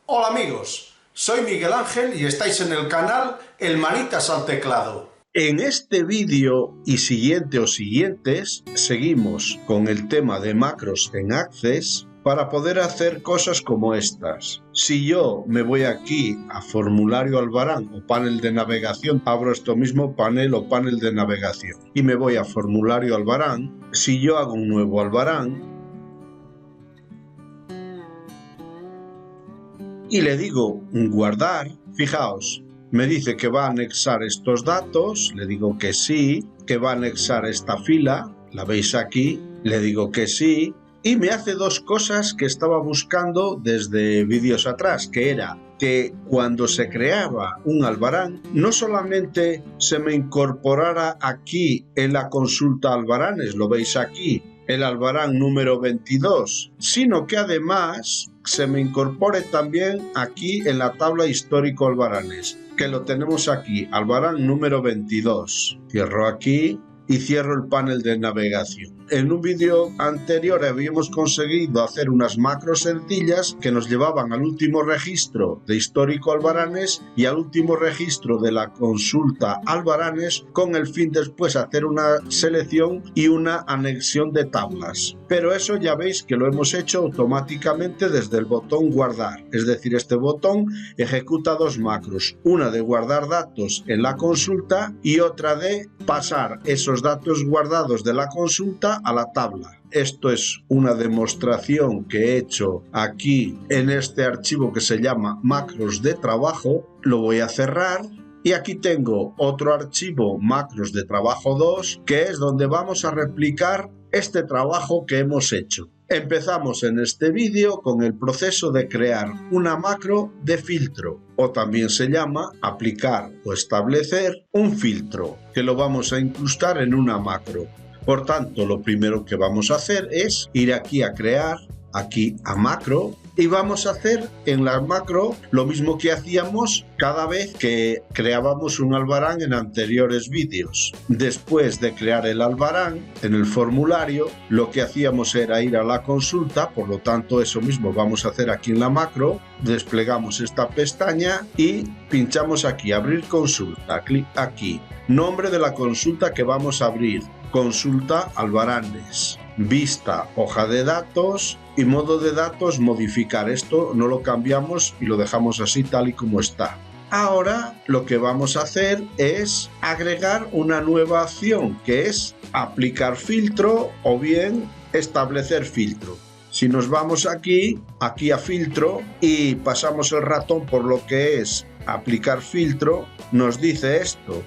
Hola amigos, soy Miguel Ángel y estáis en el canal El Manitas al Teclado. En este vídeo y siguiente o siguientes seguimos con el tema de macros en Access para poder hacer cosas como estas. Si yo me voy aquí a formulario Albarán o panel de navegación, abro esto mismo panel o panel de navegación y me voy a formulario Albarán. Si yo hago un nuevo Albarán y le digo guardar, fijaos, me dice que va a anexar estos datos, le digo que sí, que va a anexar esta fila, la veis aquí, le digo que sí, y me hace dos cosas que estaba buscando desde vídeos atrás, que era que cuando se creaba un Albarán, no solamente se me incorporara aquí en la consulta Albaranes, lo veis aquí, el Albarán número 22, sino que además se me incorpore también aquí en la tabla histórico Albaranes, que lo tenemos aquí, Albarán número 22. Cierro aquí y cierro el panel de navegación. En un vídeo anterior habíamos conseguido hacer unas macros sencillas que nos llevaban al último registro de histórico Albaranes y al último registro de la consulta Albaranes, con el fin después hacer una selección y una anexión de tablas. Pero eso ya veis que lo hemos hecho automáticamente desde el botón guardar, es decir, este botón ejecuta dos macros, una de guardar datos en la consulta y otra de pasar esos datos guardados de la consulta a la tabla. Esto es una demostración que he hecho aquí en este archivo que se llama macros de trabajo. Lo voy a cerrar y aquí tengo otro archivo, macros de trabajo 2, que es donde vamos a replicar este trabajo que hemos hecho. Empezamos en este vídeo con el proceso de crear una macro de filtro, o también se llama aplicar o establecer un filtro, que lo vamos a incrustar en una macro. Por tanto, lo primero que vamos a hacer es ir aquí a crear, aquí a macro, y vamos a hacer en la macro lo mismo que hacíamos cada vez que creábamos un Albarán en anteriores vídeos. Después de crear el Albarán en el formulario, lo que hacíamos era ir a la consulta, por lo tanto eso mismo vamos a hacer aquí en la macro, desplegamos esta pestaña y pinchamos aquí, abrir consulta, clic aquí, nombre de la consulta que vamos a abrir, consulta Albaranes, vista hoja de datos y modo de datos modificar. Esto no lo cambiamos y lo dejamos así tal y como está. Ahora lo que vamos a hacer es agregar una nueva acción, que es aplicar filtro o bien establecer filtro. Si nos vamos aquí a filtro y pasamos el ratón por lo que es aplicar filtro, nos dice esto,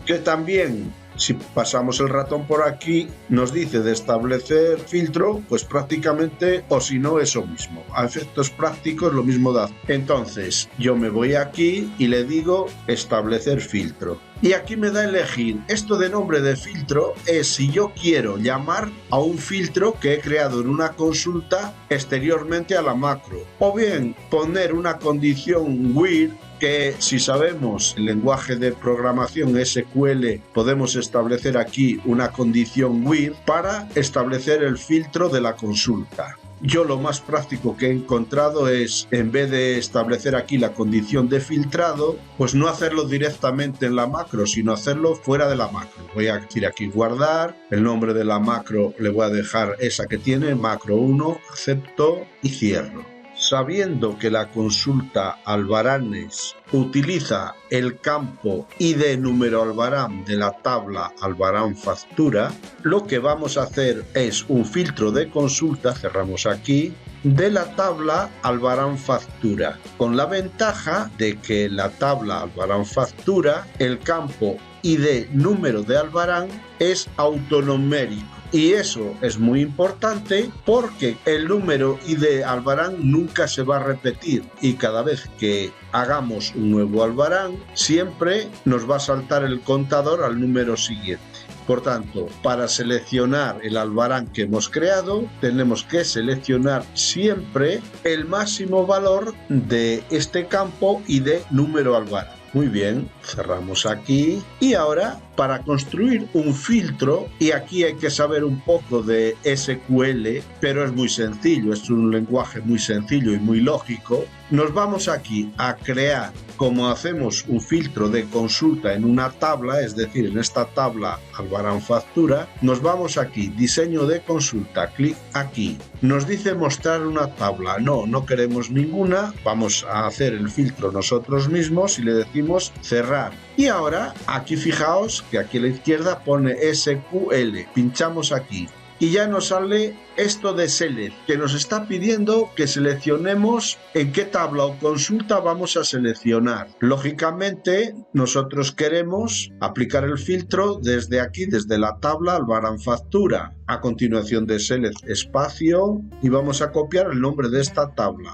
que también si pasamos el ratón por aquí nos dice de establecer filtro, pues prácticamente o si no eso mismo, a efectos prácticos lo mismo da. Entonces yo me voy aquí y le digo establecer filtro y aquí me da a elegir. Esto de nombre de filtro es si yo quiero llamar a un filtro que he creado en una consulta exteriormente a la macro, o bien poner una condición where, que si sabemos el lenguaje de programación SQL podemos establecer aquí una condición where para establecer el filtro de la consulta. Yo lo más práctico que he encontrado es, en vez de establecer aquí la condición de filtrado, pues no hacerlo directamente en la macro, sino hacerlo fuera de la macro. Voy a decir aquí guardar, el nombre de la macro le voy a dejar esa que tiene, macro 1, acepto y cierro. Sabiendo que la consulta Albaranes utiliza el campo ID número Albarán de la tabla Albarán factura, lo que vamos a hacer es un filtro de consulta, cerramos aquí, de la tabla Albarán factura, con la ventaja de que la tabla Albarán factura, el campo ID número de Albarán es autonomérico. Y eso es muy importante porque el número ID Albarán nunca se va a repetir y cada vez que hagamos un nuevo Albarán siempre nos va a saltar el contador al número siguiente. Por tanto, para seleccionar el Albarán que hemos creado, tenemos que seleccionar siempre el máximo valor de este campo ID número Albarán. Muy bien, cerramos aquí. Y ahora, para construir un filtro, y aquí hay que saber un poco de SQL, pero es muy sencillo, es un lenguaje muy sencillo y muy lógico, nos vamos aquí a crear, como hacemos un filtro de consulta en una tabla, es decir, en esta tabla Albarán Factura, nos vamos aquí, diseño de consulta, clic aquí. Nos dice mostrar una tabla, no queremos ninguna, vamos a hacer el filtro nosotros mismos y le decimos cerrar. Y ahora, aquí fijaos que aquí a la izquierda pone SQL, pinchamos aquí. Y ya nos sale esto de Select, que nos está pidiendo que seleccionemos en qué tabla o consulta vamos a seleccionar. Lógicamente, nosotros queremos aplicar el filtro desde aquí, desde la tabla Albarán Factura. A continuación de Select, espacio, y vamos a copiar el nombre de esta tabla.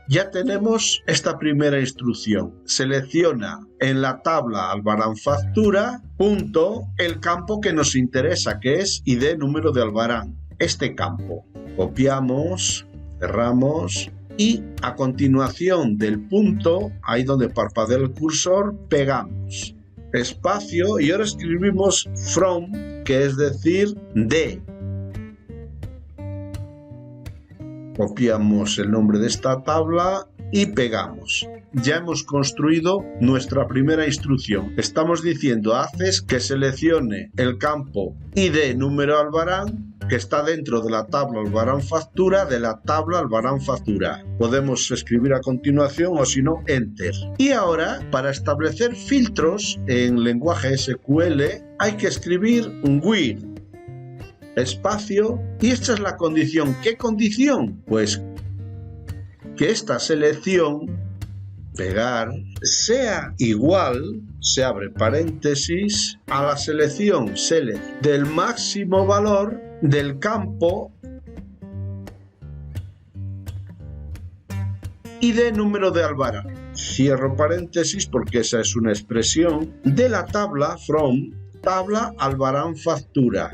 Ya tenemos esta primera instrucción. Selecciona en la tabla Albarán Factura, el campo que nos interesa, que es ID número de Albarán. Este campo. Copiamos, cerramos y a continuación del punto, ahí donde parpadea el cursor, pegamos. Espacio y ahora escribimos from, que es decir, de. Copiamos el nombre de esta tabla y pegamos. Ya hemos construido nuestra primera instrucción. Estamos diciendo a Access que seleccione el campo ID número Albarán que está dentro de la tabla Albarán Factura de la tabla Albarán Factura. Podemos escribir a continuación o si no, Enter. Y ahora, para establecer filtros en lenguaje SQL, hay que escribir un where. Espacio, y esta es la condición. ¿Qué condición? Pues que esta selección, pegar, sea igual, se abre paréntesis, a la selección select del máximo valor del campo y de número de Albarán. Cierro paréntesis porque esa es una expresión de la tabla from tabla Albarán Factura.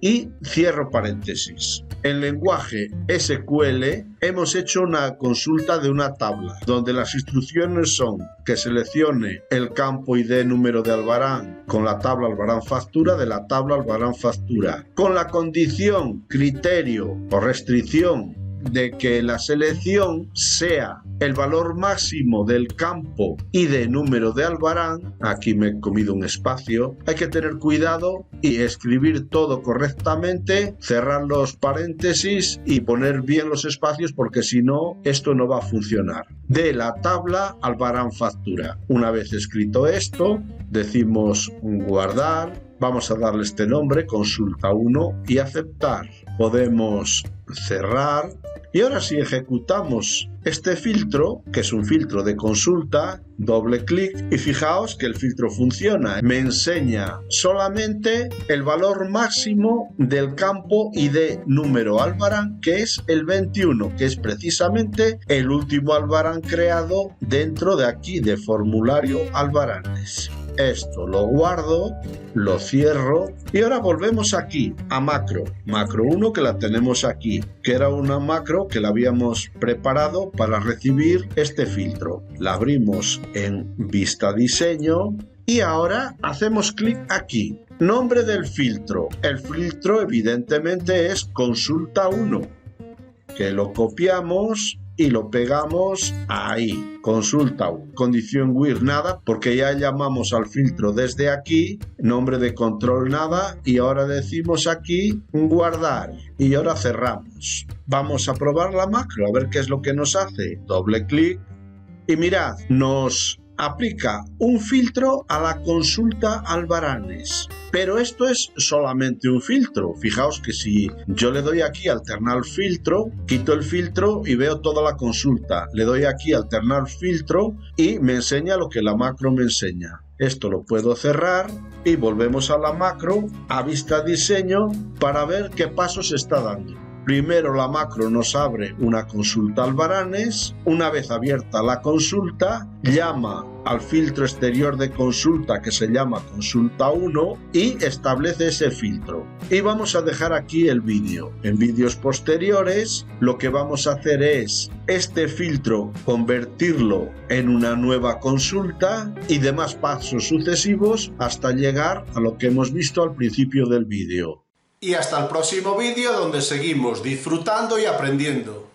Y cierro paréntesis. En lenguaje SQL hemos hecho una consulta de una tabla, donde las instrucciones son que seleccione el campo ID número de Albarán con la tabla Albarán Factura de la tabla Albarán Factura, con la condición, criterio o restricción de que la selección sea el valor máximo del campo y de número de Albarán. Aquí me he comido un espacio. Hay que tener cuidado y escribir todo correctamente, cerrar los paréntesis y poner bien los espacios porque si no, esto no va a funcionar. De la tabla Albarán Factura. Una vez escrito esto, decimos guardar. Vamos a darle este nombre, consulta 1 y aceptar. Podemos cerrar. Y ahora si ejecutamos este filtro, que es un filtro de consulta, doble clic y fijaos que el filtro funciona. Me enseña solamente el valor máximo del campo ID número Albarán, que es el 21, que es precisamente el último Albarán creado dentro de aquí de formulario Albaranes. Esto lo guardo, lo cierro y ahora volvemos aquí a macro 1 que la tenemos aquí, que era una macro que la habíamos preparado para recibir este filtro. La abrimos en vista diseño y ahora hacemos clic aquí. Nombre del filtro. El filtro evidentemente es consulta 1, que lo copiamos y lo pegamos ahí, consulta 1. Condición where nada, porque ya llamamos al filtro desde aquí, nombre de control nada, y ahora decimos aquí guardar, y ahora cerramos. Vamos a probar la macro, a ver qué es lo que nos hace. Doble clic, y mirad, nos aplica un filtro a la consulta Albaranes. Pero esto es solamente un filtro. Fijaos que si yo le doy aquí a alternar filtro, quito el filtro y veo toda la consulta. Le doy aquí a alternar filtro y me enseña lo que la macro me enseña. Esto lo puedo cerrar y volvemos a la macro, a vista diseño, para ver qué pasos está dando. Primero la macro nos abre una consulta al Varanus. Una vez abierta la consulta, llama al filtro exterior de consulta que se llama consulta 1 y establece ese filtro. Y vamos a dejar aquí el vídeo. En vídeos posteriores lo que vamos a hacer es este filtro convertirlo en una nueva consulta y demás pasos sucesivos hasta llegar a lo que hemos visto al principio del vídeo. Y hasta el próximo vídeo donde seguimos disfrutando y aprendiendo.